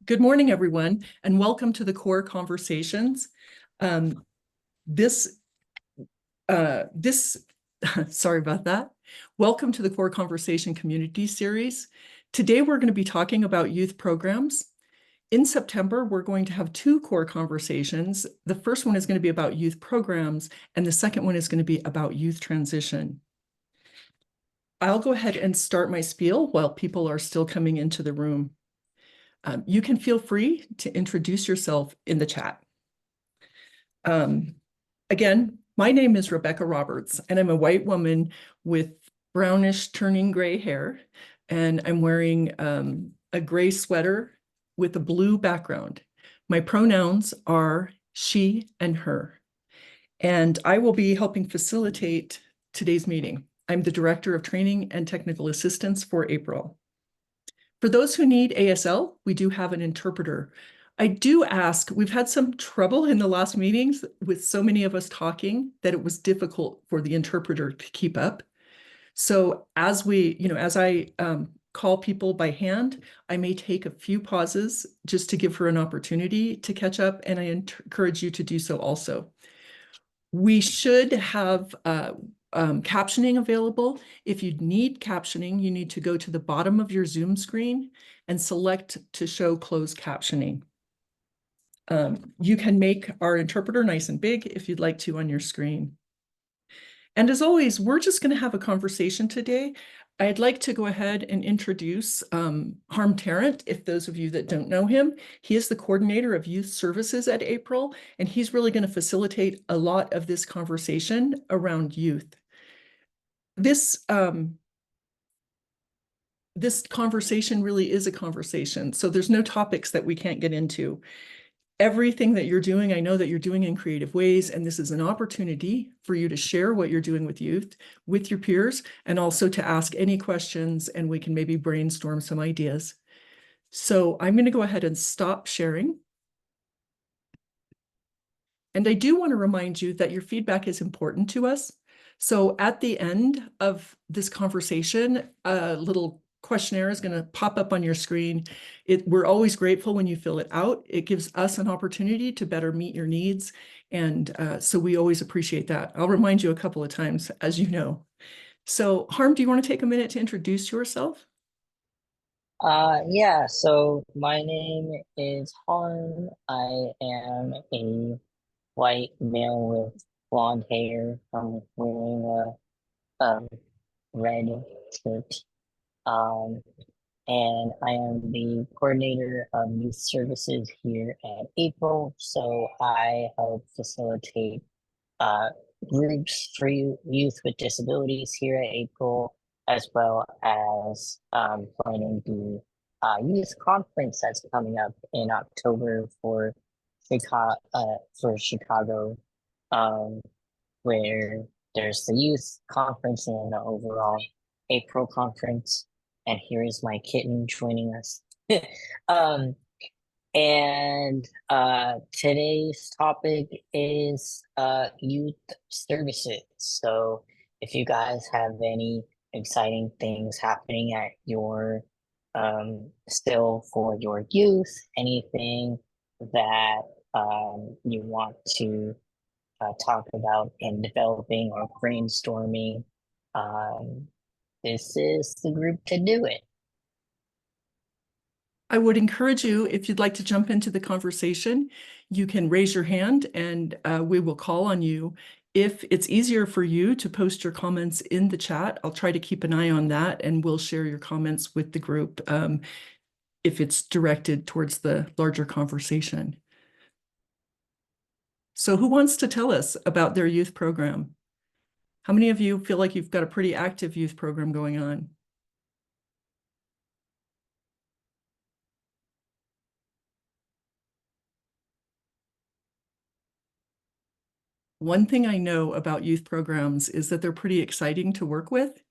Good morning, everyone, and welcome to the Core Conversations. This, sorry about that. Welcome to the Core Conversation Community Series. Today, we're going to be talking about youth programs. In September, we're going to have two core conversations. The first one is going to be about youth programs, and the second one is going to be about youth transition. I'll go ahead and start my spiel while people are still coming into the room. You can feel free to introduce yourself in the chat. Again, my name is Rebecca Roberts, and I'm a white woman with brownish turning gray hair, and I'm wearing a gray sweater with a blue background. My pronouns are she and her, and I will be helping facilitate today's meeting. I'm the Director of Training and Technical Assistance for April. For those who need ASL, we do have an interpreter. I do ask, we've had some trouble in the last meetings with so many of us talking that it was difficult for the interpreter to keep up. So as I call people by hand, I may take a few pauses just to give her an opportunity to catch up, and I encourage you to do so also. We should have captioning available. If you need captioning, you need to go to the bottom of your Zoom screen and select to show closed captioning. You can make our interpreter nice and big if you'd like to on your screen. And as always, we're just going to have a conversation today. I'd like to go ahead and introduce Harm Tarrant, if those of you that don't know him. He is the coordinator of youth services at April, and he's really going to facilitate a lot of this conversation around youth. This conversation really is a conversation, so there's no topics that we can't get into. Everything that you're doing, I know that you're doing in creative ways, and this is an opportunity for you to share what you're doing with youth, with your peers, and also to ask any questions, and we can maybe brainstorm some ideas. So I'm going to go ahead and stop sharing. And I do want to remind you that your feedback is important to us. So at the end of this conversation, a little questionnaire is going to pop up on your screen. We're always grateful when you fill it out. It gives us an opportunity to better meet your needs. And so we always appreciate that. I'll remind you a couple of times, as you know. So Harm, do you want to take a minute to introduce yourself? Yeah, so my name is Harm. I am a white male with blonde hair. I'm wearing a red shirt. Um, and I am the coordinator of youth services here at April. So I help facilitate groups for youth with disabilities here at April, as well as planning the youth conference that's coming up in October for Chicago, um, where there's the youth conference and the overall April conference. And here is my kitten joining us. um, and today's topic is youth services. So if you guys have any exciting things happening at your still for your youth, anything that you want to talk about in developing or brainstorming, this is the group to do it. I would encourage you, if you'd like to jump into the conversation, you can raise your hand and we will call on you. If it's easier for you to post your comments in the chat, I'll try to keep an eye on that and we'll share your comments with the group if it's directed towards the larger conversation. So who wants to tell us about their youth program? How many of you feel like you've got a pretty active youth program going on? One thing I know about youth programs is that they're pretty exciting to work with.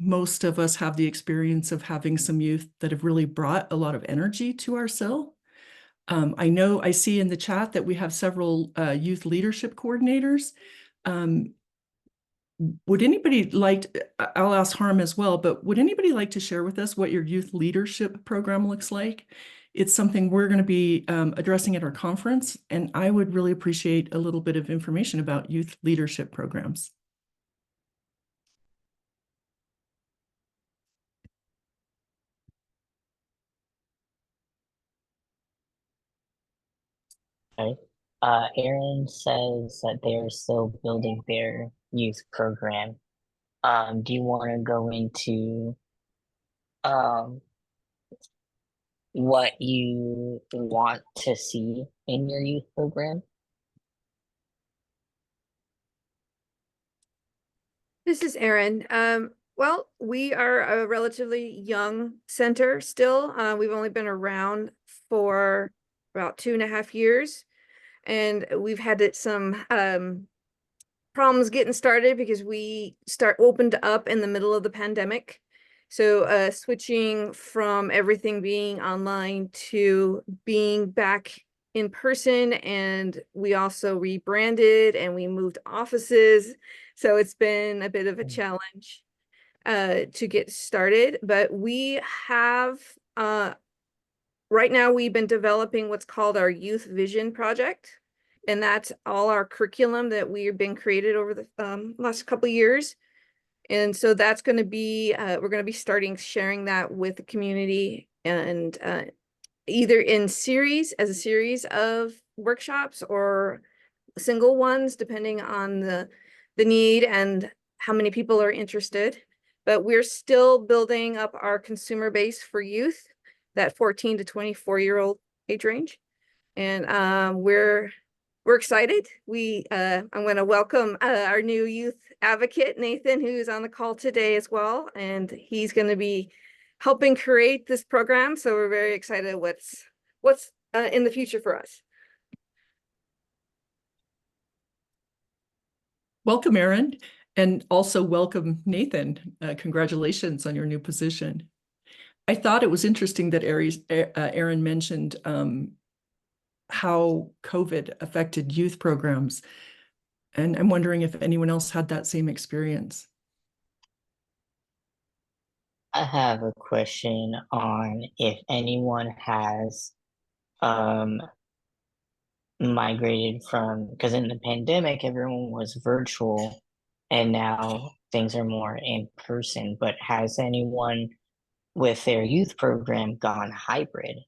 Most of us have the experience of having some youth that have really brought a lot of energy to our cell. I see in the chat that we have several youth leadership coordinators. Would anybody like, I'll ask Harm as well, but would anybody like to share with us what your youth leadership program looks like? It's something we're going to be addressing at our conference, and I would really appreciate a little bit of information about youth leadership programs. Okay. Aaron says that they're still building their youth program. Do you want to go into um what you want to see in your youth program? This is Erin. Well, we are a relatively young center still. We've only been around for about 2.5 years, and we've had some problems getting started because we opened up in the middle of the pandemic. So switching from everything being online to being back in person, and we also rebranded and we moved offices. So it's been a bit of a challenge to get started, but we have right now we've been developing what's called our Youth Vision Project, and that's all our curriculum that we've been created over the last couple of years. And so that's going to be we're going to be starting sharing that with the community, and either in series as a series of workshops or single ones, depending on the need and how many people are interested. But we're still building up our consumer base for youth, that 14 to 24-year-old age range. And we're excited. I'm going to welcome our new youth advocate, Nathan, who's on the call today as well. And he's going to be helping create this program. So we're very excited what's in the future for us. Welcome, Erin, and also welcome, Nathan. Congratulations on your new position. I thought it was interesting that Erin mentioned how COVID affected youth programs, and I'm wondering if anyone else had that same experience. I have a question on if anyone has migrated from, because in the pandemic everyone was virtual and now things are more in person, but has anyone with their youth program gone hybrid?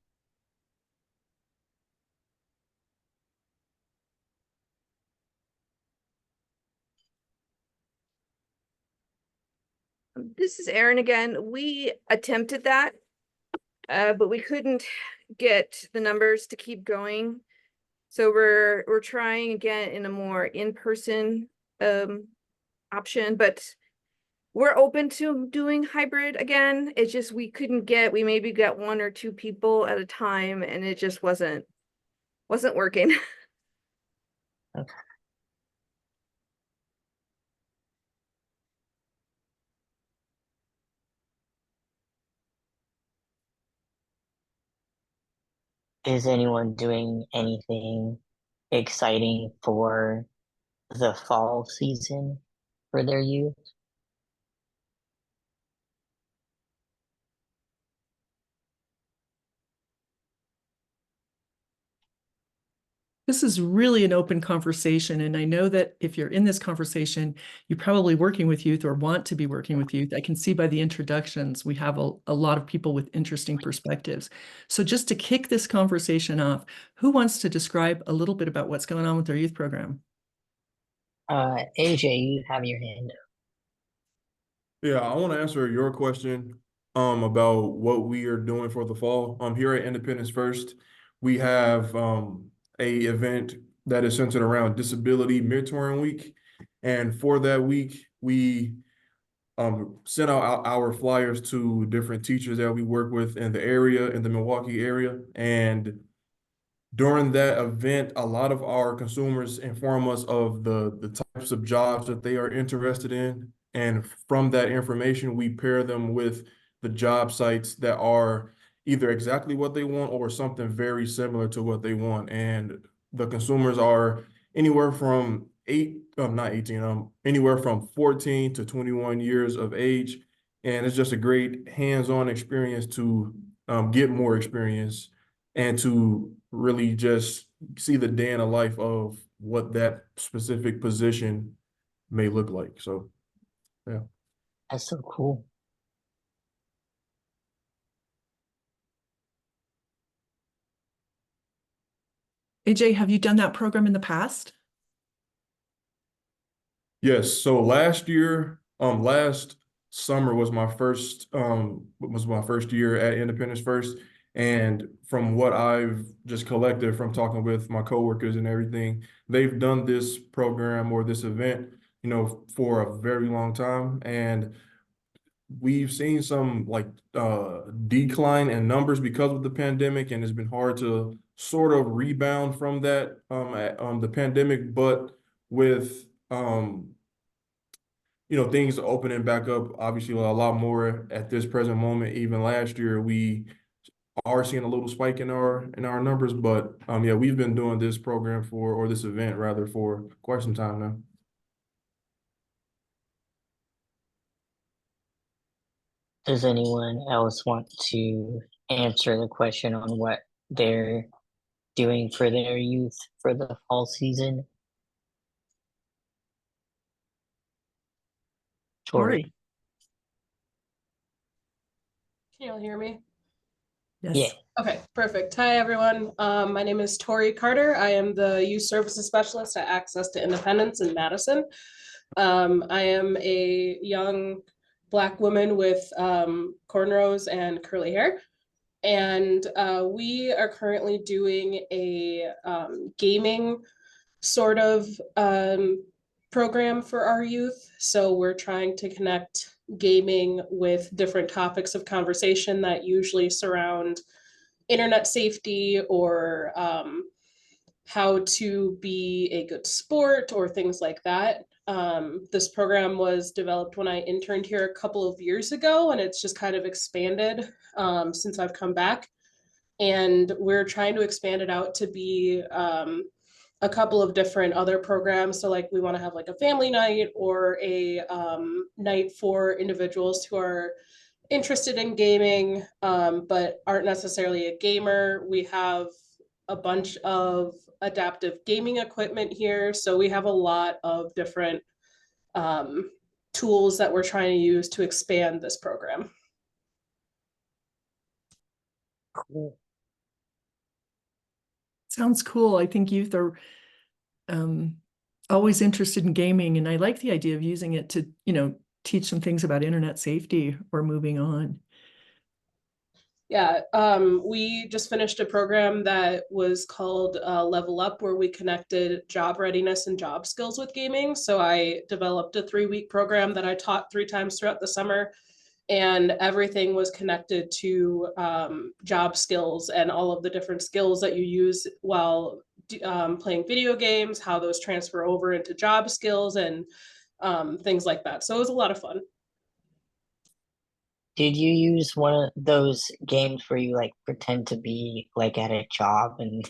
This is Erin again. We attempted that, but we couldn't get the numbers to keep going. So we're trying again in a more in-person option, but we're open to doing hybrid again. It's just we maybe got 1 or 2 people at a time, and it just wasn't working. Okay. Is anyone doing anything exciting for the fall season for their youth? This is really an open conversation, and I know that if you're in this conversation, you're probably working with youth or want to be working with youth. I can see by the introductions, we have a lot of people with interesting perspectives. So just to kick this conversation off, who wants to describe a little bit about what's going on with their youth program? AJ, you have your hand up. Yeah, I want to answer your question about what we are doing for the fall. Here at Independence First, we have a event that is centered around Disability Mentoring Week. And for that week, we sent out our flyers to different teachers that we work with in the area, in the Milwaukee area. And during that event, a lot of our consumers inform us of the types of jobs that they are interested in. And from that information, we pair them with the job sites that are either exactly what they want or something very similar to what they want. And the consumers are anywhere from anywhere from 14 to 21 years of age. And it's just a great hands-on experience to get more experience and to really just see the day in the life of what that specific position may look like. So, yeah. That's so cool. AJ, have you done that program in the past? Yes, so last summer was my first year at Independence First. And from what I've just collected from talking with my coworkers and everything, they've done this program or this event, for a very long time. And we've seen some decline in numbers because of the pandemic, and it's been hard to sort of rebound from that the pandemic. But with things opening back up, obviously a lot more at this present moment. Even last year, we are seeing a little spike in our numbers, but yeah, we've been doing this program or this event rather, for quite some time now. Does anyone else want to answer the question on what they're doing for their youth for the fall season? Tori. Can you all hear me? Yes. Yeah. Okay, perfect. Hi, everyone. My name is Tori Carter. I am the Youth Services Specialist at Access to Independence in Madison. I am a young Black woman with cornrows and curly hair. And we are currently doing a gaming sort of program for our youth. So we're trying to connect gaming with different topics of conversation that usually surround internet safety or how to be a good sport or things like that. This program was developed when I interned here a couple of years ago, and it's just kind of expanded since I've come back. And we're trying to expand it out to be a couple of different other programs. So like we want to have like a family night or a night for individuals who are interested in gaming, but aren't necessarily a gamer. We have a bunch of adaptive gaming equipment here. So we have a lot of different tools that we're trying to use to expand this program. Cool. Sounds cool. I think youth are always interested in gaming, and I like the idea of using it to, teach some things about internet safety or moving on. Yeah, we just finished a program that was called Level Up, where we connected job readiness and job skills with gaming. So I developed a 3-week program that I taught 3 times throughout the summer, and everything was connected to job skills and all of the different skills that you use while playing video games, how those transfer over into job skills and things like that. So it was a lot of fun. Did you use one of those games where you like pretend to be like at a job and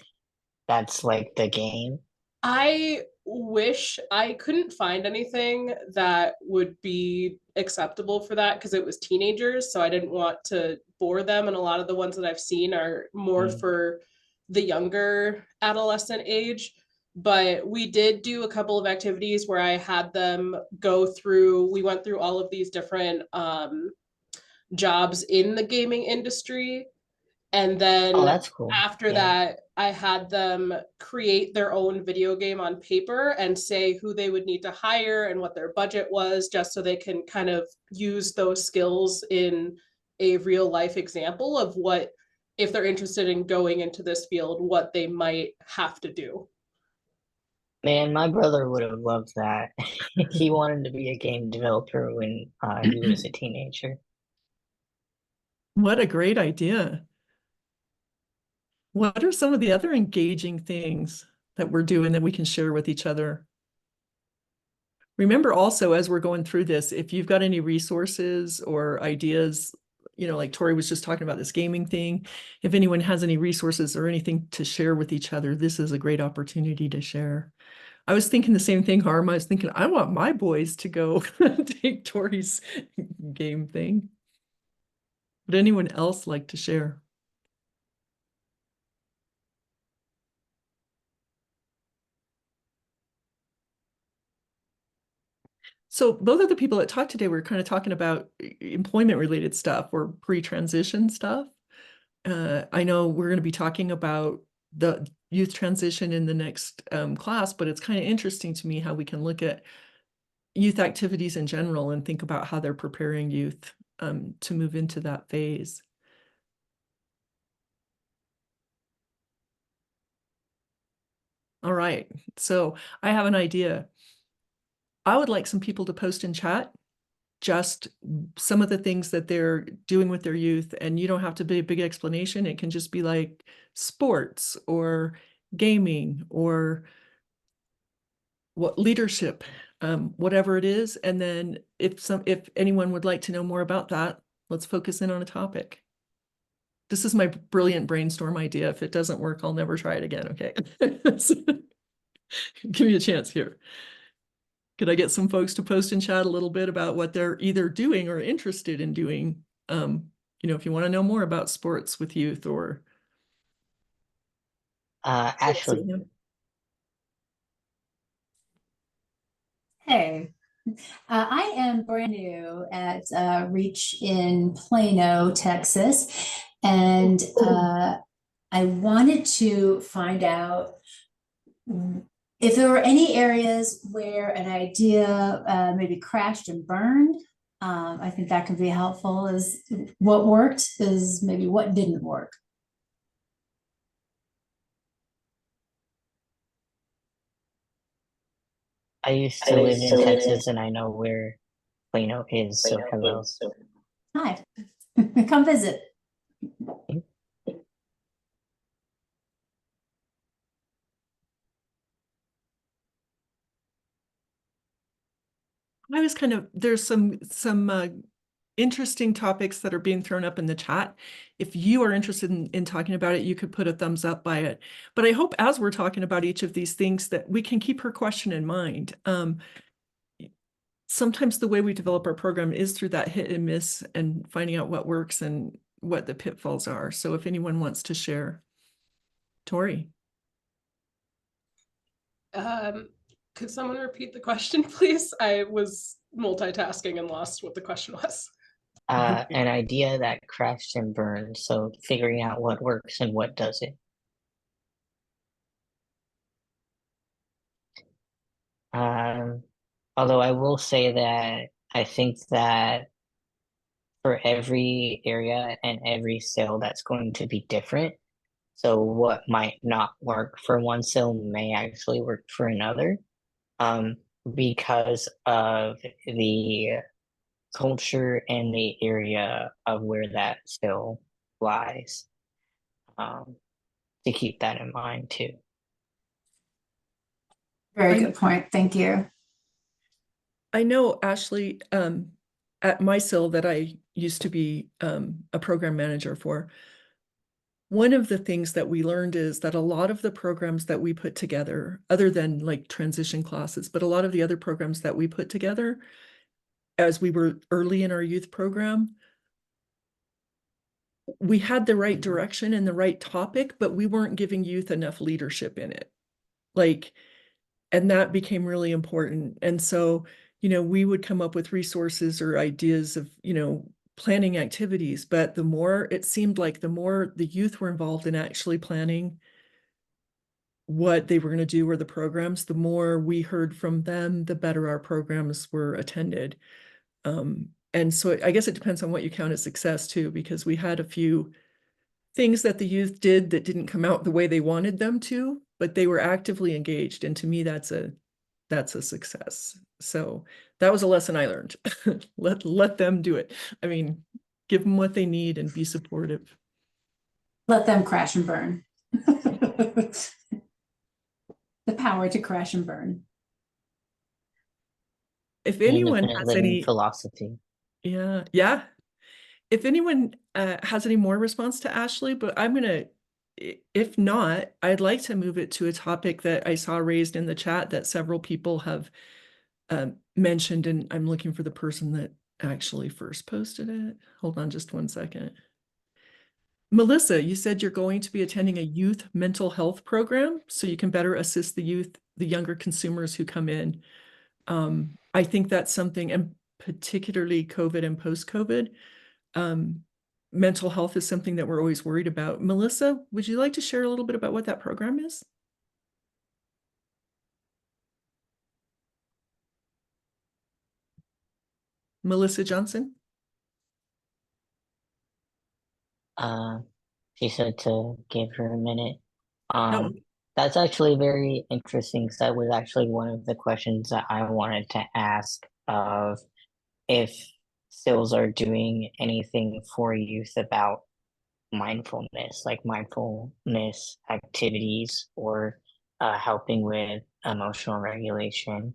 that's like the game? I wish I couldn't find anything that would be acceptable for that because it was teenagers. So I didn't want to bore them. And a lot of the ones that I've seen are more for the younger adolescent age. But we did do a couple of activities where I had them we went through all of these different jobs in the gaming industry. And then that's cool. after that, I had them create their own video game on paper and say who they would need to hire and what their budget was, just so they can kind of use those skills in a real life example of what, if they're interested in going into this field, what they might have to do. Man, my brother would have loved that. He wanted to be a game developer when he was a teenager. What a great idea. What are some of the other engaging things that we're doing that we can share with each other? Remember also, as we're going through this, if you've got any resources or ideas, like Tori was just talking about this gaming thing, if anyone has any resources or anything to share with each other, this is a great opportunity to share. I was thinking the same thing, Harm. I was thinking, I want my boys to go take Tori's game thing. Would anyone else like to share? So both of the people that talked today were kind of talking about employment related stuff or pre-transition stuff. I know we're going to be talking about the youth transition in the next class, but it's kind of interesting to me how we can look at youth activities in general and think about how they're preparing youth to move into that phase. All right, so I have an idea. I would like some people to post in chat just some of the things that they're doing with their youth, and you don't have to be a big explanation. It can just be like sports or gaming or what leadership, whatever it is. And then if anyone would like to know more about that, let's focus in on a topic. This is my brilliant brainstorm idea. If it doesn't work, I'll never try it again. Okay. Give me a chance here. Could I get some folks to post in chat a little bit about what they're either doing or interested in doing? If you want to know more about sports with youth or Ashley. Hey, I am brand new at Reach in Plano, Texas, and I wanted to find out if there were any areas where an idea maybe crashed and burned. I think that could be helpful. Is what worked is maybe what didn't work. I used to live in Texas and I know where Plano is, so hello. Hi, come visit. I was there's some interesting topics that are being thrown up in the chat. If you are interested in talking about it, you could put a thumbs up by it. But I hope as we're talking about each of these things that we can keep her question in mind. Sometimes the way we develop our program is through that hit and miss and finding out what works and what the pitfalls are. So if anyone wants to share. Tori. Could someone repeat the question, please? I was multitasking and lost what the question was. An idea that crashed and burned, so figuring out what works and what doesn't. Although I will say that I think that for every area and every cell, that's going to be different. So what might not work for one cell may actually work for another, because of the culture and the area of where that cell lies. To keep that in mind too. Very good point. Thank you. I know, Ashley, at my cell that I used to be a program manager for, one of the things that we learned is that a lot of the programs that we put together, other than like transition classes, but a lot of the other programs that we put together as we were early in our youth program, we had the right direction and the right topic, but we weren't giving youth enough leadership in it. And that became really important. And so, we would come up with resources or ideas of, planning activities, but it seemed like the more the youth were involved in actually planning what they were going to do or the programs, the more we heard from them, the better our programs were attended. And so I guess it depends on what you count as success too, because we had a few things that the youth did that didn't come out the way they wanted them to, but they were actively engaged. And to me, that's a success. So that was a lesson I learned. Let them do it. I mean, give them what they need and be supportive. Let them crash and burn. The power to crash and burn. If anyone Independent has living any philosophy. Yeah. If anyone has any more response to Ashley, but if not, I'd like to move it to a topic that I saw raised in the chat that several people have mentioned, and I'm looking for the person that actually first posted it. Hold on just one second. Melissa, you said you're going to be attending a youth mental health program so you can better assist the youth, the younger consumers who come in. I think that's something, and particularly COVID and post-COVID, mental health is something that we're always worried about. Melissa, would you like to share a little bit about what that program is? Melissa Johnson? She said to give her a minute. No. That's actually very interesting because that was actually one of the questions that I wanted to ask of if stills are doing anything for youth about mindfulness, like mindfulness activities or helping with emotional regulation,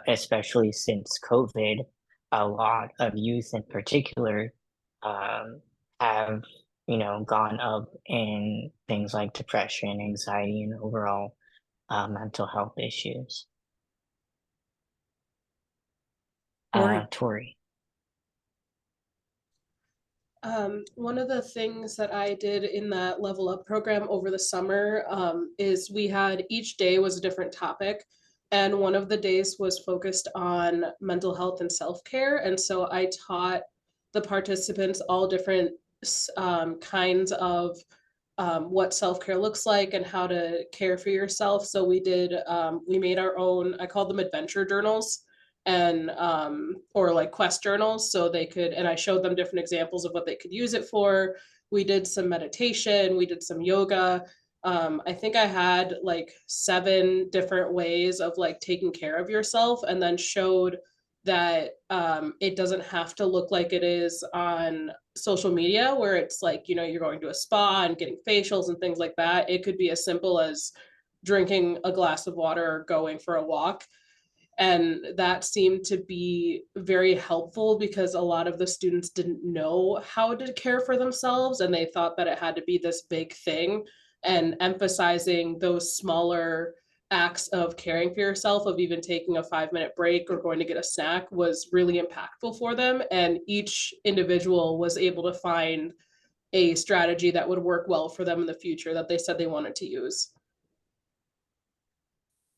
especially since COVID, a lot of youth in particular have, gone up in things like depression, anxiety, and overall mental health issues. Tori. One of the things that I did in that Level Up program over the summer is we had each day was a different topic. And one of the days was focused on mental health and self-care. And so I taught the participants all different kinds of what self-care looks like and how to care for yourself. So we made our own, I called them adventure journals and or like quest journals, so they could, and I showed them different examples of what they could use it for. We did some meditation, we did some yoga. I think I had like 7 different ways of like taking care of yourself, and then showed that it doesn't have to look like it is on social media where it's like, you're going to a spa and getting facials and things like that. It could be as simple as drinking a glass of water or going for a walk. And that seemed to be very helpful because a lot of the students didn't know how to care for themselves, and they thought that it had to be this big thing. And emphasizing those smaller acts of caring for yourself, of even taking a 5-minute break or going to get a snack, was really impactful for them. And each individual was able to find a strategy that would work well for them in the future that they said they wanted to use.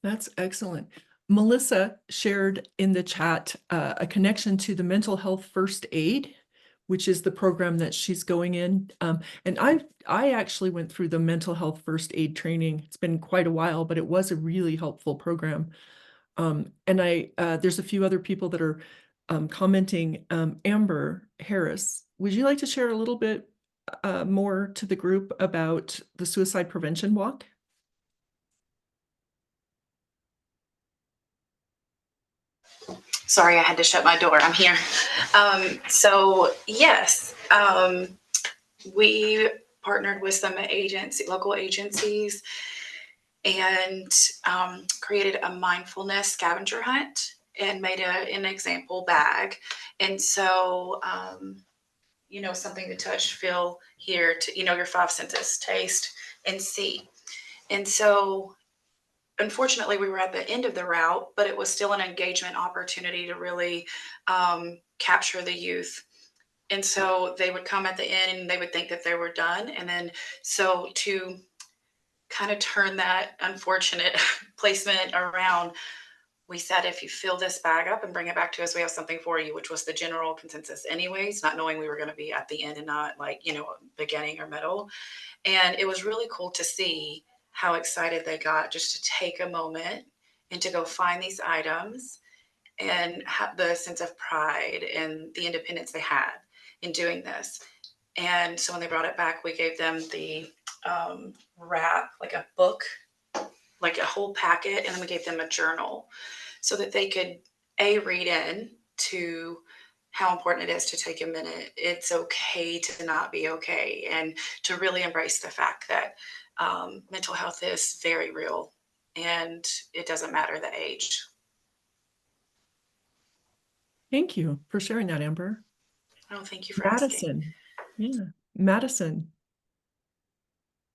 That's excellent. Melissa shared in the chat a connection to the mental health first aid, which is the program that she's going in. And I actually went through the mental health first aid training. It's been quite a while, but it was a really helpful program. And there's a few other people that are commenting. Amber Harris, would you like to share a little bit more to the group about the suicide prevention walk? Sorry, I had to shut my door. I'm here. So yes, we partnered with some local agencies, and created a mindfulness scavenger hunt and made an example bag. And so, something to touch, feel, hear, to, your 5 senses, taste and see. And so unfortunately, we were at the end of the route, but it was still an engagement opportunity to really capture the youth. And so they would come at the end and they would think that they were done. And then, so to kind of turn that unfortunate placement around, we said, if you fill this bag up and bring it back to us, we have something for you, which was the general consensus anyways, not knowing we were going to be at the end and not like, beginning or middle. And it was really cool to see how excited they got just to take a moment and to go find these items and have the sense of pride and the independence they had in doing this. And so when they brought it back, we gave them the wrap, like a book, like a whole packet, and then we gave them a journal so that they could read in to how important it is to take a minute. It's okay to not be okay, and to really embrace the fact that mental health is very real and it doesn't matter the age. Thank you for sharing that, Amber. Oh, thank you for asking. Yeah, Madison.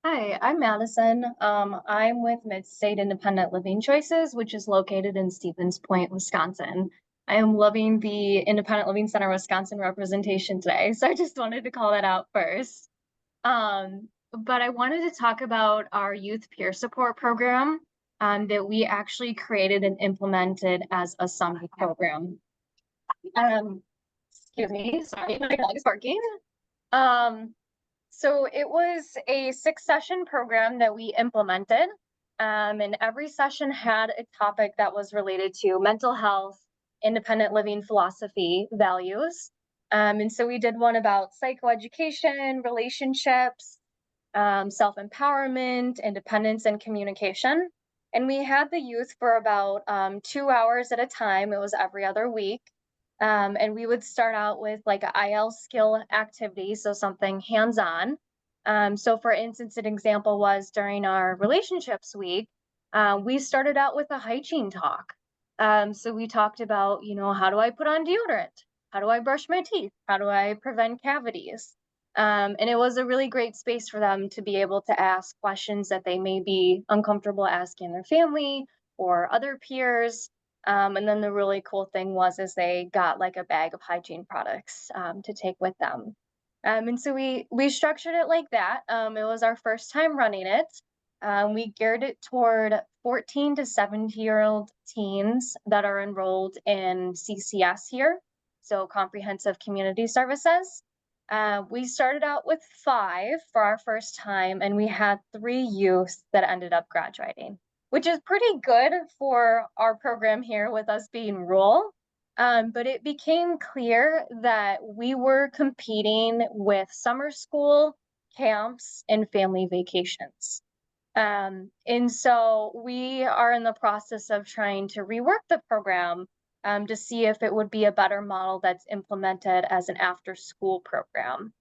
Hi, I'm Madison. I'm with Mid-State Independent Living Choices, which is located in Stevens Point, Wisconsin. I am loving the Independent Living Center Wisconsin representation today, so I just wanted to call that out first. But I wanted to talk about our youth peer support program. that we actually created and implemented as a summer program. Excuse me, sorry, my dog is barking. So it was a 6-session program that we implemented. And every session had a topic that was related to mental health, independent living philosophy, values. And so we did one about psychoeducation, relationships, self-empowerment, independence, and communication. And we had the youth for about 2 hours at a time. It was every other week. And we would start out with like an IL skill activity, so something hands-on. So for instance, an example was during our relationships week, we started out with a hygiene talk. So we talked about, how do I put on deodorant? How do I brush my teeth? How do I prevent cavities? And it was a really great space for them to be able to ask questions that they may be uncomfortable asking their family or other peers. And then the really cool thing is they got like a bag of hygiene products to take with them. And so we structured it like that. It was our first time running it. We geared it toward 14 to 70-year-old teens that are enrolled in CCS here, so Comprehensive Community Services. We started out with 5 for our first time, and we had 3 youth that ended up graduating, which is pretty good for our program here with us being rural. But it became clear that we were competing with summer school, camps, and family vacations. And so we are in the process of trying to rework the program to see if it would be a better model that's implemented as an after-school program.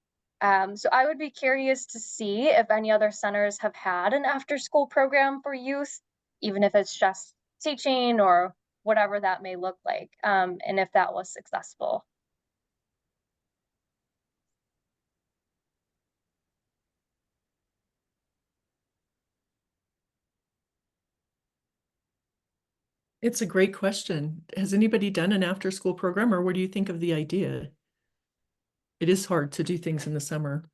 So I would be curious to see if any other centers have had an after-school program for youth, even if it's just teaching or whatever that may look like, and if that was successful. It's a great question. Has anybody done an after-school program, or what do you think of the idea? It is hard to do things in the summer.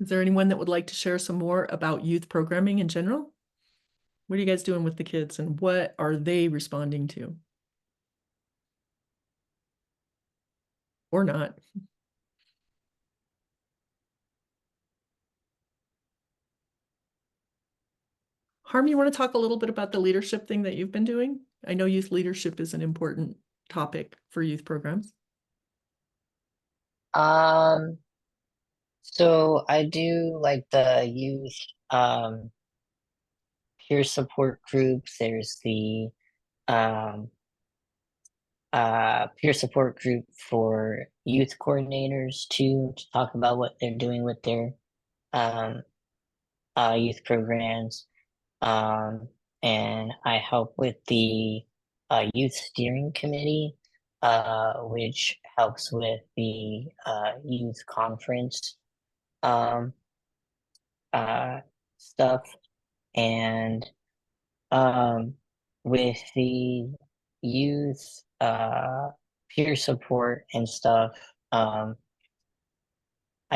Is there anyone that would like to share some more about youth programming in general? What are you guys doing with the kids, and what are they responding to? Or not? Harm, you want to talk a little bit about the leadership thing that you've been doing? I know youth leadership is an important topic for youth programs. So I do like the youth peer support groups. There's the peer support group for youth coordinators too, to talk about what they're doing with their youth programs. And I help with the youth steering committee, which helps with the youth conference stuff. And with the youth peer support and stuff, I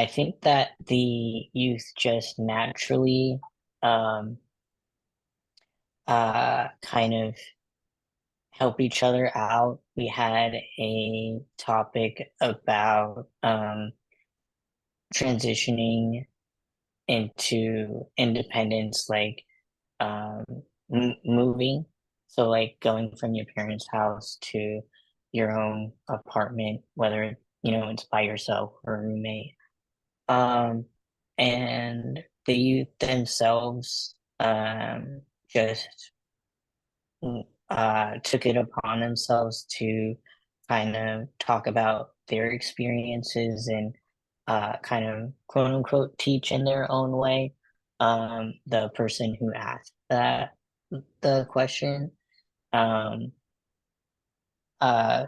think that the youth just naturally kind of help each other out. We had a topic about transitioning into independence, like moving. So like going from your parents' house to your own apartment, whether it's by yourself or a roommate. And the youth themselves just took it upon themselves to kind of talk about their experiences and kind of quote unquote teach in their own way. The person who asked the question.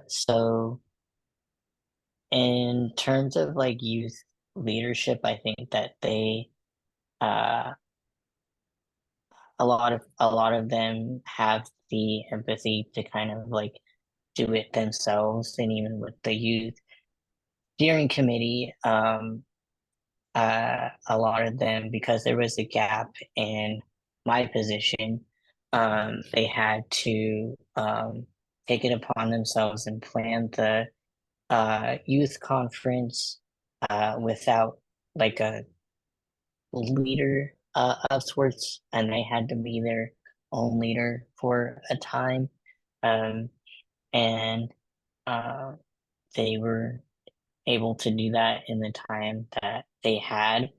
So in terms of like youth leadership, I think that they a lot of them have the empathy to kind of like do it themselves, and even with the youth steering committee, a lot of them, because there was a gap in my position, they had to take it upon themselves and plan the youth conference without like a leader of sorts, and they had to be their own leader for a time. Um, and uh, they were able to do that in the time that they had,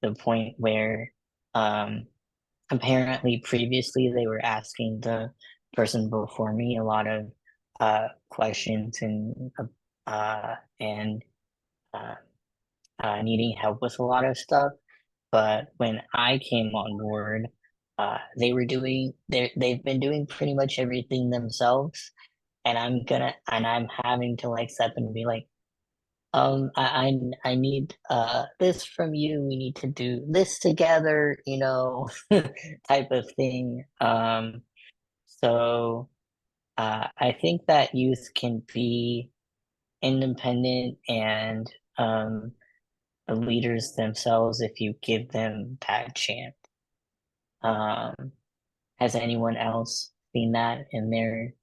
to the point where apparently previously they were asking the person before me a lot of questions and uh, needing help with a lot of stuff. But when I came on board, they've been doing pretty much everything themselves, and I'm having to like step in and be like, I need this from you. We need to do this together, you know, type of thing. So I think that youth can be independent and leaders themselves if you give them that chance. Um, has anyone else seen that in their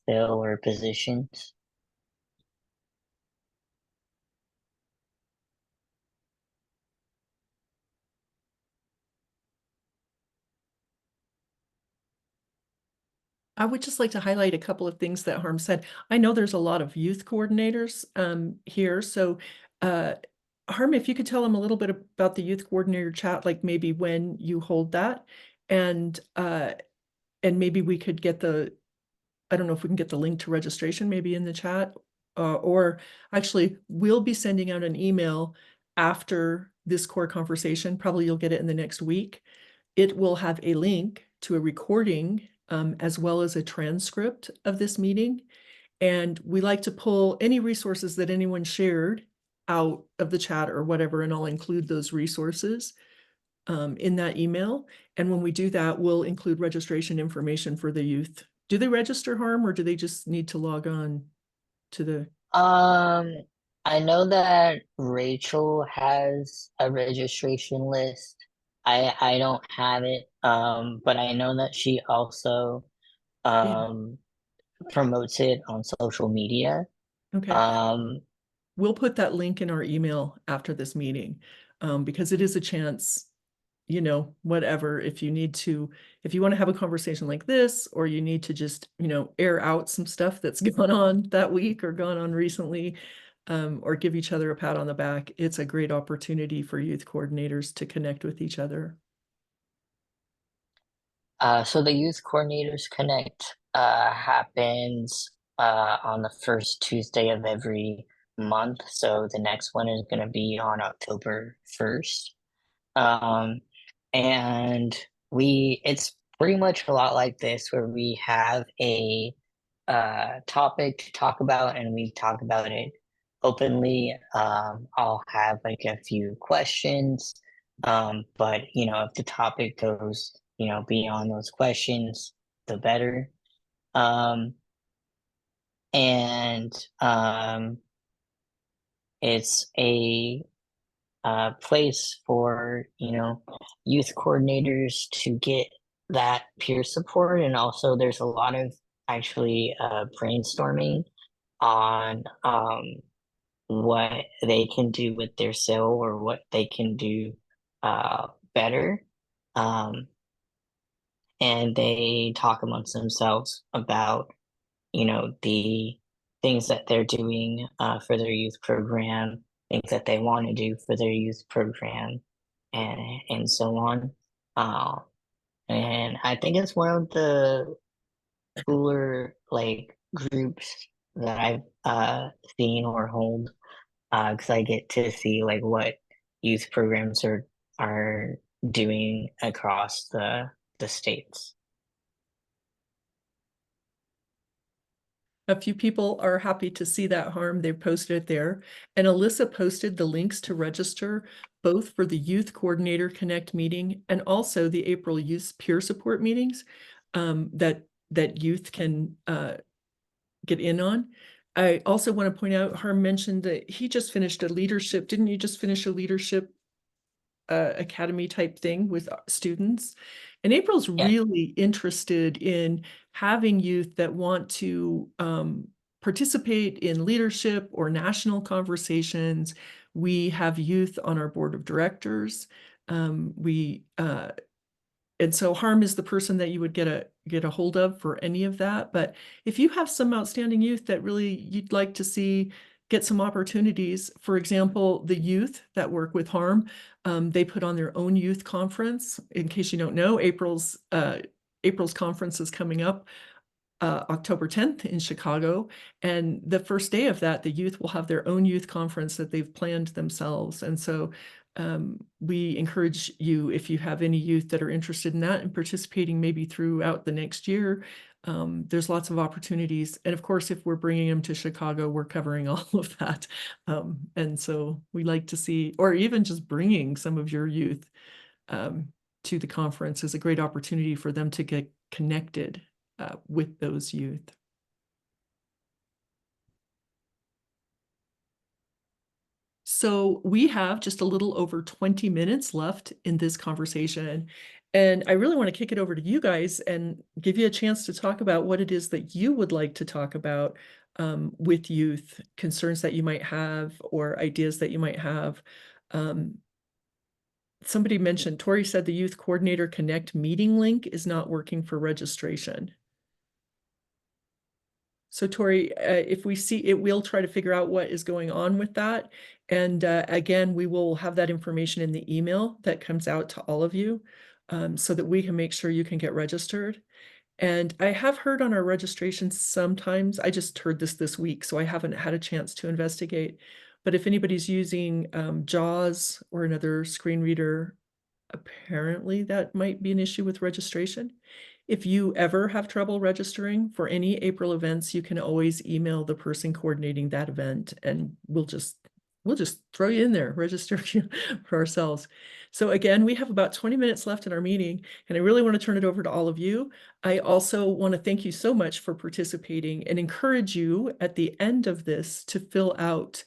fill or positions? I would just like to highlight a couple of things that Harm said. I know there's a lot of youth coordinators here. So Harm, if you could tell them a little bit about the youth coordinator chat, like maybe when you hold that, and maybe we could get I don't know if we can get the link to registration maybe in the chat, or actually we'll be sending out an email after this core conversation. Probably you'll get it in the next week. It will have a link to a recording as well as a transcript of this meeting. And we like to pull any resources that anyone shared out of the chat or whatever, and I'll include those resources in that email. And when we do that, we'll include registration information for the youth. Do they register, Harm, or do they just need to log on to the? Um, I know that Rachel has a registration list. I don't have it, but I know that she also promotes it on social media. Okay. We'll put that link in our email after this meeting, because it is a chance, you know, whatever, if you want to have a conversation like this, or you need to just, you know, air out some stuff that's gone on that week or gone on recently, or give each other a pat on the back, it's a great opportunity for youth coordinators to connect with each other. So the Youth Coordinators Connect happens on the first Tuesday of every month. So the next one is going to be on October 1st. And it's pretty much a lot like this, where we have a topic to talk about and we talk about it openly. I'll have like a few questions, but you know, if the topic goes, you know, beyond those questions, the better. Um, and it's a place for, you know, youth coordinators to get that peer support, and also there's a lot of actually brainstorming on what they can do with their skill, or what they can do better. Um, and they talk amongst themselves about, you know, the things that they're doing for their youth program, things that they want to do for their youth program, and so on. And I think it's one of the cooler like groups that I've seen or hold, because I get to see like what youth programs are doing across the states. A few people are happy to see that, Harm. They've posted it there. And Alyssa posted the links to register both for the Youth Coordinator Connect meeting and also the April Youth Peer Support meetings that youth can get in on. I also want to point out, Harm mentioned that he just finished a leadership. Didn't you just finish a leadership academy type thing with students? And April's really interested in having youth that want to participate in leadership or national conversations. We have youth on our board of directors. And so Harm is the person that you would get a hold of for any of that. But if you have some outstanding youth that really you'd like to see get some opportunities, for example, the youth that work with Harm, they put on their own youth conference. In case you don't know, April's conference is coming up October 10th in Chicago. And the first day of that, the youth will have their own youth conference that they've planned themselves. And so we encourage you, if you have any youth that are interested in that and participating maybe throughout the next year, there's lots of opportunities. And of course, if we're bringing them to Chicago, we're covering all of that. And so we like to see, or even just bringing some of your youth to the conference is a great opportunity for them to get connected with those youth. So we have just a little over 20 minutes left in this conversation. And I really want to kick it over to you guys and give you a chance to talk about what it is that you would like to talk about with youth, concerns that you might have or ideas that you might have. Somebody mentioned, Tori said the Youth Coordinator Connect meeting link is not working for registration. So Tori, if we see it, we'll try to figure out what is going on with that. And again, we will have that information in the email that comes out to all of you so that we can make sure you can get registered. And I have heard on our registration sometimes, I just heard this week, so I haven't had a chance to investigate. But if anybody's using JAWS or another screen reader, apparently that might be an issue with registration. If you ever have trouble registering for any April events, you can always email the person coordinating that event and we'll just throw you in there, register you for ourselves. So again, we have about 20 minutes left in our meeting and I really want to turn it over to all of you. I also want to thank you so much for participating and encourage you at the end of this to fill out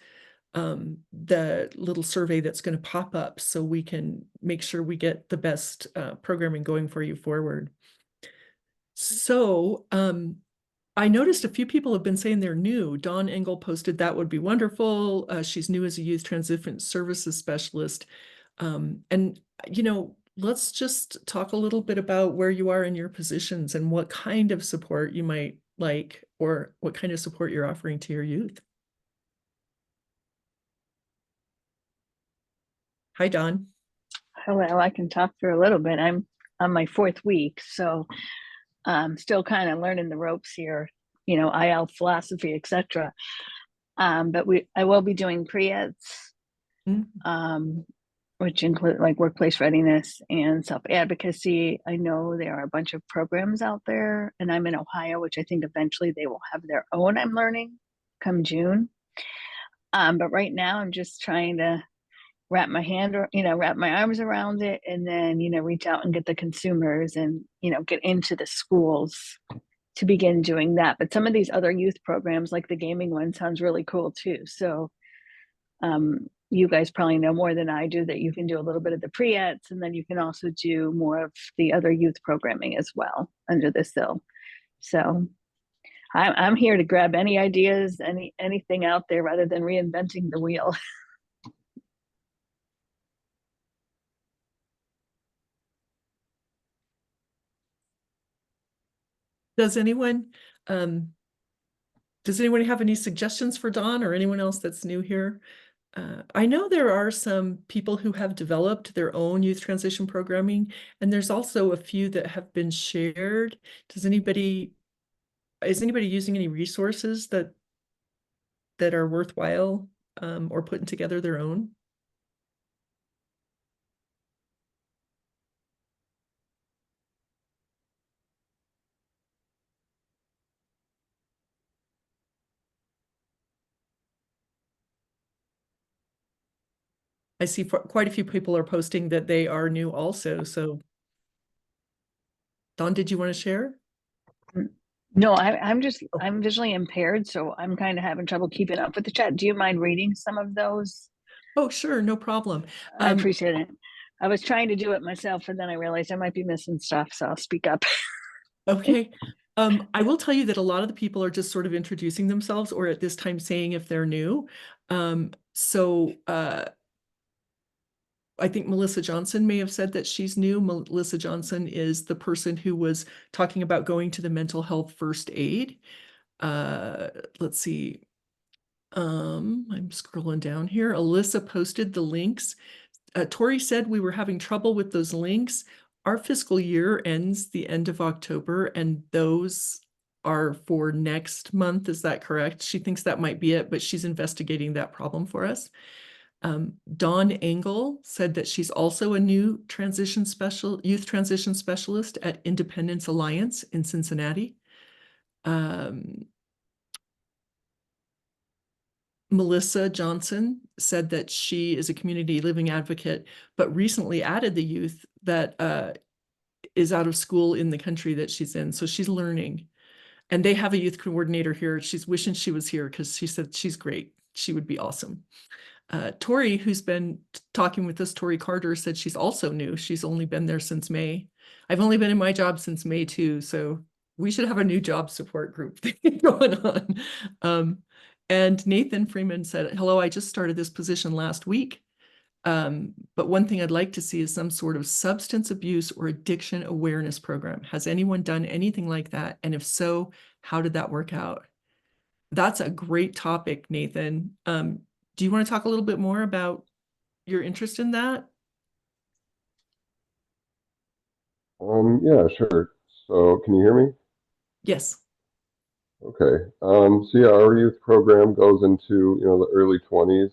the little survey that's going to pop up so we can make sure we get the best programming going for you forward. So I noticed a few people have been saying they're new. Dawn Engel posted that would be wonderful. She's new as a youth transition services specialist. And, you know, let's just talk a little bit about where you are in your positions and what kind of support you might like or what kind of support you're offering to your youth. Hi, Dawn. Hello, I can talk for a little bit. I'm on my 4th week, so I'm still kind of learning the ropes here, you know, IL philosophy, etc. But I will be doing pre-eds, which include like workplace readiness and self-advocacy. I know there are a bunch of programs out there, and I'm in Ohio, which I think eventually they will have their own, I'm learning, come June. But right now I'm just trying to wrap my arms around it and then, you know, reach out and get the consumers and, you know, get into the schools to begin doing that. But some of these other youth programs, like the gaming one, sounds really cool too. So you guys probably know more than I do that you can do a little bit of the pre-eds and then you can also do more of the other youth programming as well under the sill. So I'm here to grab any ideas, anything out there rather than reinventing the wheel. Does anyone have any suggestions for Dawn or anyone else that's new here? I know there are some people who have developed their own youth transition programming, and there's also a few that have been shared. Is anybody using any resources that are worthwhile or putting together their own? I see quite a few people are posting that they are new also. So Dawn, did you want to share? No, I'm visually impaired, so I'm kind of having trouble keeping up with the chat. Do you mind reading some of those? Oh, sure, no problem. I appreciate it. I was trying to do it myself, and then I realized I might be missing stuff, so I'll speak up. Okay. I will tell you that a lot of the people are just sort of introducing themselves or at this time saying if they're new. I think Melissa Johnson may have said that she's new. Melissa Johnson is the person who was talking about going to the mental health first aid. Let's see. I'm scrolling down here. Alyssa posted the links. Tori said we were having trouble with those links. Our fiscal year ends the end of October, and those are for next month. Is that correct? She thinks that might be it, but she's investigating that problem for us. Dawn Engel said that she's also a new youth transition specialist at Independence Alliance in Cincinnati. Melissa Johnson said that she is a community living advocate, but recently added the youth that is out of school in the country that she's in. So she's learning. And they have a youth coordinator here. She's wishing she was here because she said she's great. She would be awesome. Tori, who's been talking with us, Tori Carter, said she's also new. She's only been there since May. I've only been in my job since May too, so we should have a new job support group thing going on. And Nathan Freeman said, hello, I just started this position last week. But one thing I'd like to see is some sort of substance abuse or addiction awareness program. Has anyone done anything like that? And if so, how did that work out? That's a great topic, Nathan. Do you want to talk a little bit more about your interest in that? Yeah, sure. So can you hear me? Yes. Okay. So yeah, our youth program goes into, the early 20s,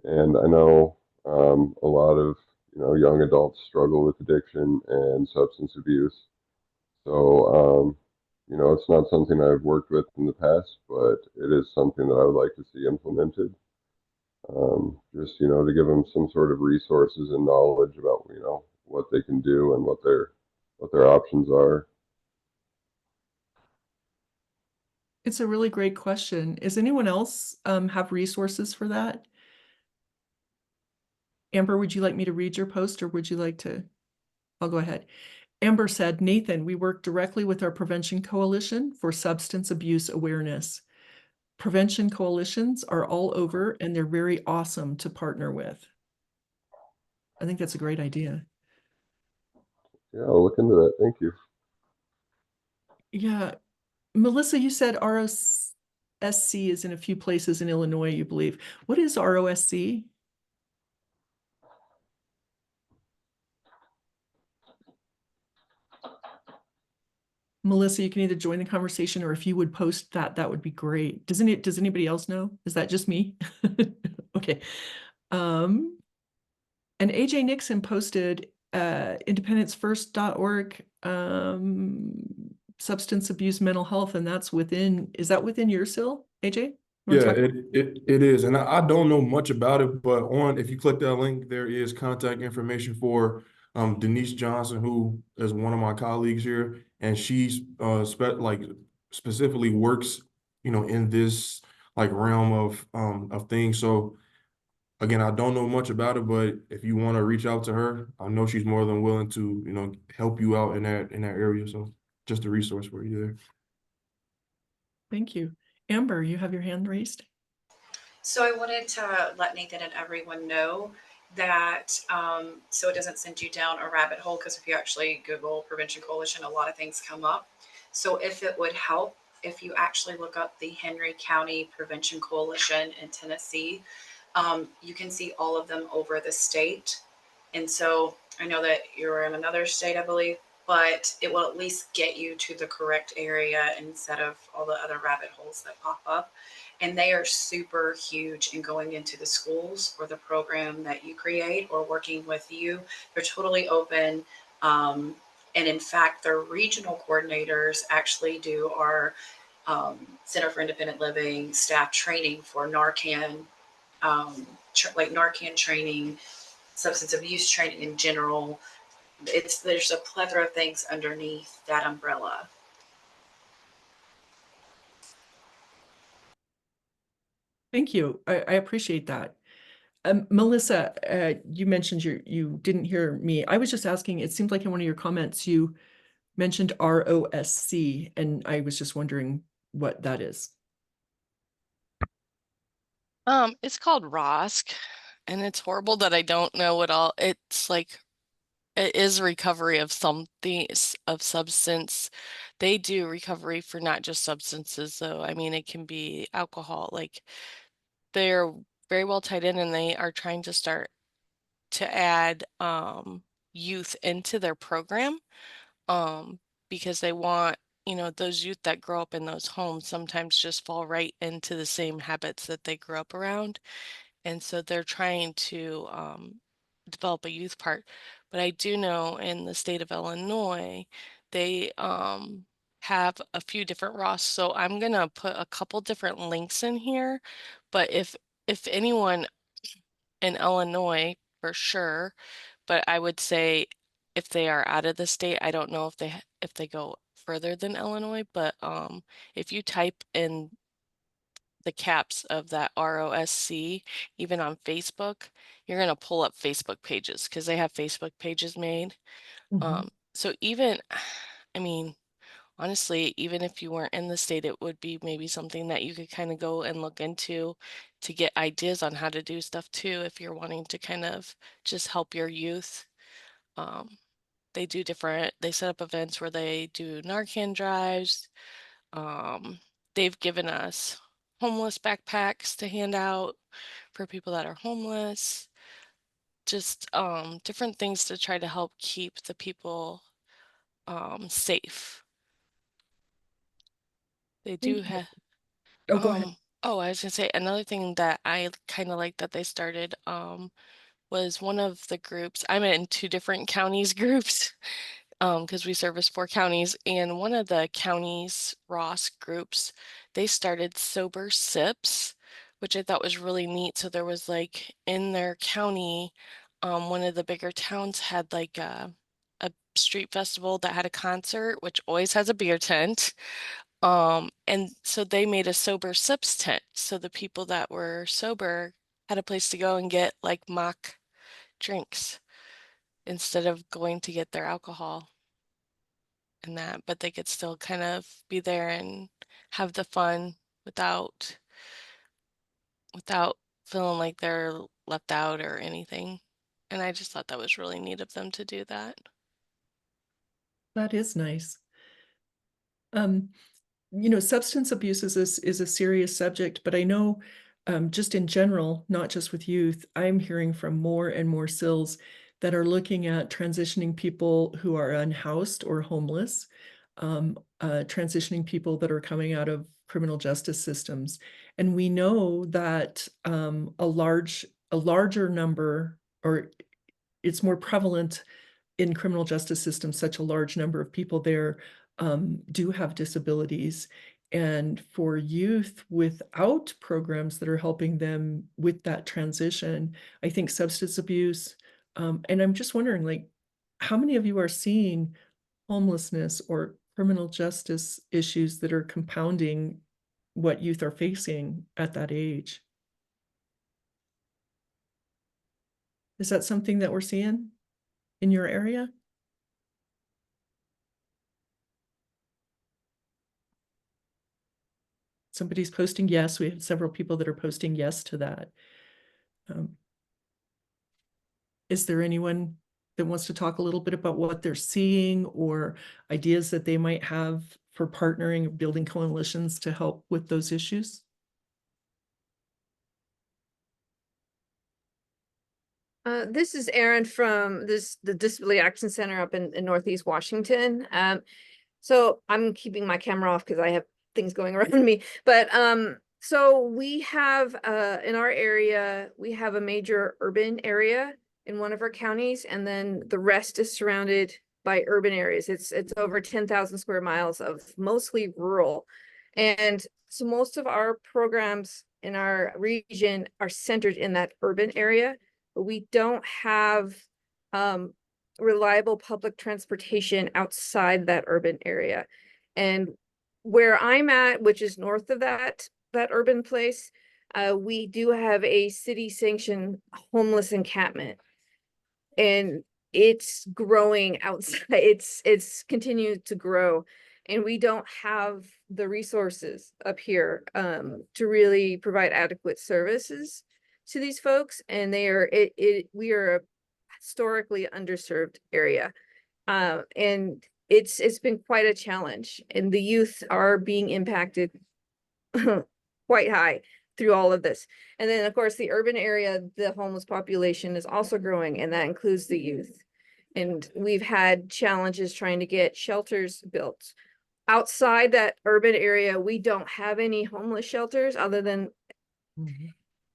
and I know a lot of, young adults struggle with addiction and substance abuse. So, it's not something I've worked with in the past, but it is something that I would like to see implemented. Just, to give them some sort of resources and knowledge about, what they can do and what their options are. It's a really great question. Is anyone else have resources for that? Amber, would you like me to read your post or would you like to? I'll go ahead. Amber said, Nathan, we work directly with our Prevention Coalition for substance abuse awareness. Prevention coalitions are all over and they're very awesome to partner with. I think that's a great idea. Yeah, I'll look into that. Thank you. Yeah. Melissa, you said ROSC is in a few places in Illinois, you believe. What is ROSC? Melissa, you can either join the conversation or if you would post that, that would be great. Does anybody else know? Is that just me? Okay. And AJ Nixon posted independencefirst.org substance abuse mental health, and is that within your SIL, AJ? Yeah, it is. And I don't know much about it, but if you click that link, there is contact information for Denise Johnson, who is one of my colleagues here, and she's specifically works, in this realm of things. So again, I don't know much about it, but if you want to reach out to her, I know she's more than willing to, help you out in that area. So just a resource for you there. Thank you. Amber, you have your hand raised. So I wanted to let Nathan and everyone know that so it doesn't send you down a rabbit hole, because if you actually Google Prevention Coalition, a lot of things come up. So if it would help, if you actually look up the Henry County Prevention Coalition in Tennessee, you can see all of them over the state. And so I know that you're in another state, I believe, but it will at least get you to the correct area instead of all the other rabbit holes that pop up. And they are super huge in going into the schools or the program that you create or working with you. They're totally open. And in fact, their regional coordinators actually do our Center for Independent Living staff training for Narcan like Narcan training, substance abuse training in general. There's a plethora of things underneath that umbrella. Thank you. I appreciate that. Melissa, you mentioned you didn't hear me. I was just asking, it seemed like in one of your comments you mentioned ROSC, and I was just wondering what that is. It's called ROSC, and it's horrible that I don't know what all it's like. It is recovery of something of substance. They do recovery for not just substances, though. I mean, it can be alcohol. Like they're very well tied in, and they are trying to start to add youth into their program because they want, you know, those youth that grow up in those homes sometimes just fall right into the same habits that they grew up around. And so they're trying to develop a youth part. But I do know in the state of Illinois, they have a few different ROS. So I'm gonna put a couple different links in here. But if anyone in Illinois, for sure, but I would say if they are out of the state, I don't know if they go further than Illinois, but if you type in the caps of that ROSC, even on Facebook, you're going to pull up Facebook pages because they have Facebook pages made. So even, I mean, honestly, even if you weren't in the state, it would be maybe something that you could kind of go and look into to get ideas on how to do stuff too, if you're wanting to kind of just help your youth. They set up events where they do Narcan drives. They've given us homeless backpacks to hand out for people that are homeless. Just different things to try to help keep the people safe. They do have Oh, go ahead. Oh, I was gonna say another thing that I kind of like that they started was one of the groups. I'm in two different counties groups because we service 4 counties, and one of the counties Ross groups, they started sober sips, which I thought was really neat. So there was like in their county, one of the bigger towns had like a street festival that had a concert, which always has a beer tent. And so they made a sober sips tent. So the people that were sober had a place to go and get like mock drinks instead of going to get their alcohol and that, but they could still kind of be there and have the fun without feeling like they're left out or anything. And I just thought that was really neat of them to do that. That is nice. Substance abuse is a serious subject, but I know just in general, not just with youth, I'm hearing from more and more CILs that are looking at transitioning people who are unhoused or homeless, transitioning people that are coming out of criminal justice systems. And we know that a larger number, or it's more prevalent in criminal justice systems, such a large number of people there do have disabilities. And for youth without programs that are helping them with that transition, I think substance abuse, and I'm just wondering, like, how many of you are seeing homelessness or criminal justice issues that are compounding what youth are facing at that age? Is that something that we're seeing in your area? Somebody's posting yes. We have several people that are posting yes to that. Is there anyone that wants to talk a little bit about what they're seeing or ideas that they might have for partnering, building coalitions to help with those issues? This is Erin from the Disability Action Center up in Northeast Washington. So I'm keeping my camera off because I have things going around me. But so we have in our area, we have a major urban area in one of our counties, and then the rest is surrounded by urban areas. It's over 10,000 square miles of mostly rural. And So most of our programs in our region are centered in that urban area, but we don't have reliable public transportation outside that urban area. And where I'm at, which is north of that urban place, we do have a city sanctioned homeless encampment, and it's growing outside. It's continued to grow, and we don't have the resources up here to really provide adequate services to these folks. And we are a historically underserved area, and it's been quite a challenge, and the youth are being impacted quite high through all of this. And then, of course, the urban area, the homeless population is also growing, and that includes the youth. And we've had challenges trying to get shelters built. Outside that urban area, we don't have any homeless shelters other than,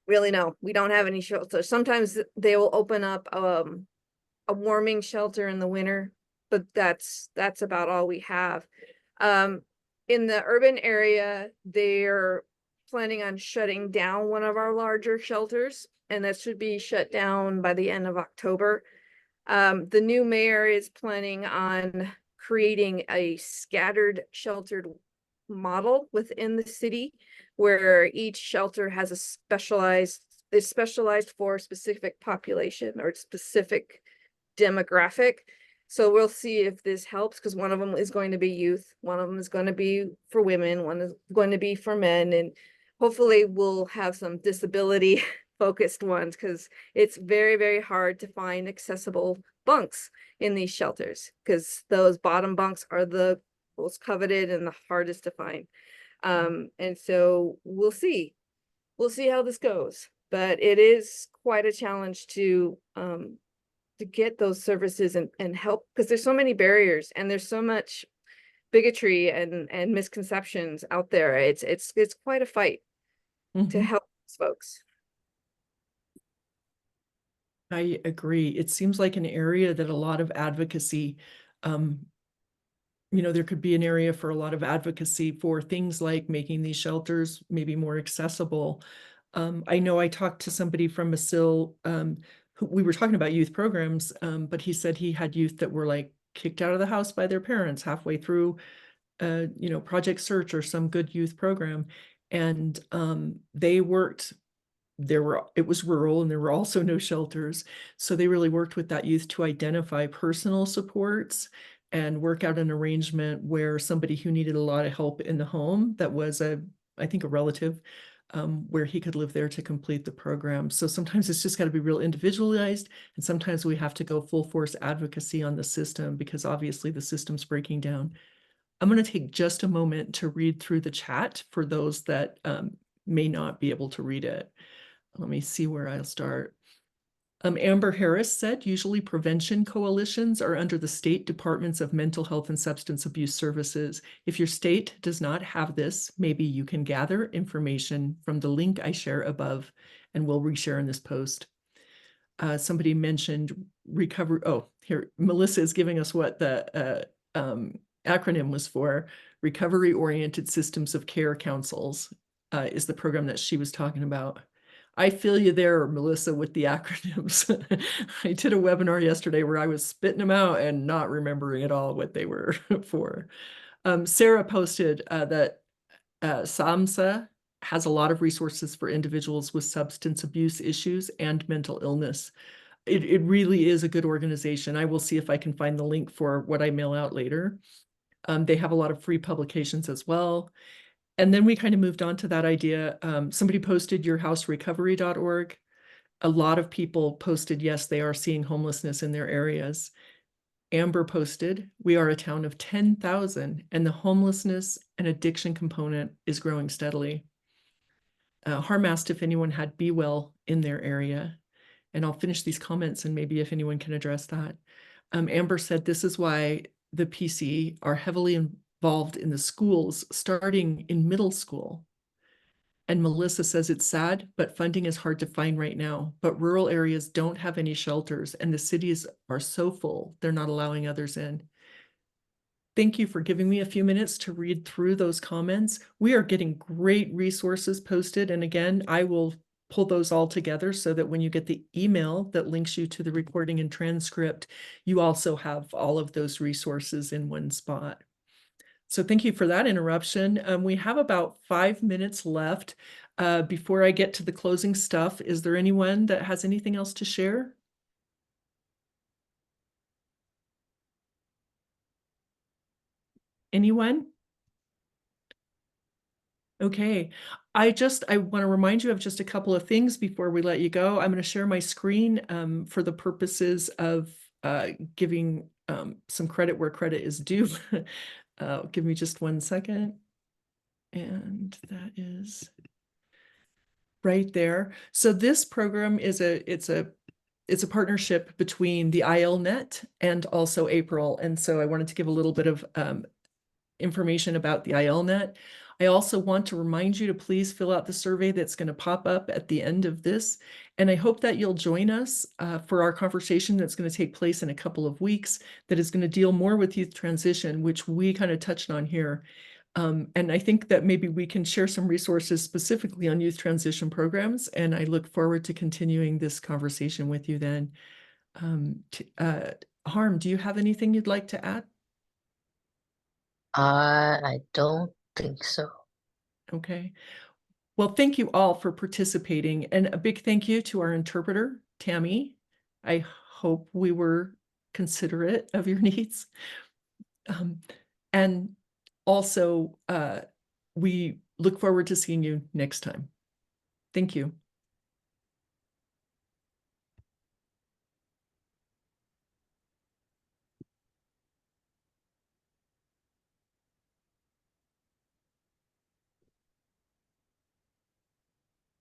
really, no, we don't have any shelters. Sometimes they will open up a warming shelter in the winter, but that's about all we have. In the urban area, they're planning on shutting down one of our larger shelters, and that should be shut down by the end of October. The new mayor is planning on creating a scattered sheltered model within the city, where each shelter has is specialized for a specific population or specific demographic. So we'll see if this helps, because one of them is going to be youth, one of them is going to be for women, one is going to be for men, and hopefully we'll have some disability focused ones, because it's very, very hard to find accessible bunks in these shelters, because those bottom bunks are the most coveted and the hardest to find. And so we'll see how this goes, but it is quite a challenge to get those services and help, because there's so many barriers and there's so much bigotry and misconceptions out there. It's quite a fight to help these folks. I agree. It seems like an area that a lot of advocacy, there could be an area for a lot of advocacy for things like making these shelters maybe more accessible. I know I talked to somebody from Masil, we were talking about youth programs, but he said he had youth that were like kicked out of the house by their parents halfway through, Project Search or some good youth program. And they worked, it was rural and there were also no shelters. So they really worked with that youth to identify personal supports and work out an arrangement where somebody who needed a lot of help in the home, that was I think a relative, where he could live there to complete the program. So sometimes it's just got to be real individualized, and sometimes we have to go full force advocacy on the system, because obviously the system's breaking down. I'm going to take just a moment to read through the chat for those that may not be able to read it. Let me see where I'll start. Amber Harris said, usually prevention coalitions are under the state departments of mental health and substance abuse services. If your state does not have this, maybe you can gather information from the link I share above, and we'll reshare in this post. Somebody mentioned recovery. Oh, here, Melissa is giving us what the acronym was for. Recovery-Oriented Systems of Care Councils is the program that she was talking about. I feel you there, Melissa, with the acronyms. I did a webinar yesterday where I was spitting them out and not remembering at all what they were for. Sarah posted that SAMHSA has a lot of resources for individuals with substance abuse issues and mental illness. It really is a good organization. I will see if I can find the link for what I mail out later. They have a lot of free publications as well. And then we kind of moved on to that idea. Somebody posted yourhouserecovery.org. A lot of people posted, yes, they are seeing homelessness in their areas. Amber posted, we are a town of 10,000 and the homelessness and addiction component is growing steadily. Harm asked if anyone had Be Well in their area. And I'll finish these comments and maybe if anyone can address that. Amber said, this is why the PC are heavily involved in the schools starting in middle school. And Melissa says it's sad, but funding is hard to find right now. But rural areas don't have any shelters and the cities are so full, they're not allowing others in. thank you for giving me a few minutes to read through those comments. We are getting great resources posted. And again, I will pull those all together so that when you get the email that links you to the recording and transcript, you also have all of those resources in one spot. So thank you for that interruption. We have about 5 minutes left before I get to the closing stuff. Is there anyone that has anything else to share? Anyone? Okay, I want to remind you of just a couple of things before we let you go. I'm going to share my screen for the purposes of giving some credit where credit is due. Give me just 1 second. And that is right there. So this program is it's a partnership between the ILNet and also April. And so I wanted to give a little bit of information about the ILNet. I also want to remind you to please fill out the survey that's going to pop up at the end of this. And I hope that you'll join us for our conversation that's going to take place in a couple of weeks that is going to deal more with youth transition, which we kind of touched on here. And I think that maybe we can share some resources specifically on youth transition programs. And I look forward to continuing this conversation with you then. Harm, do you have anything you'd like to add? I don't think so. Okay. Well, thank you all for participating, and a big thank you to our interpreter, Tammy. I hope we were considerate of your needs. And also, we look forward to seeing you next time. Thank you.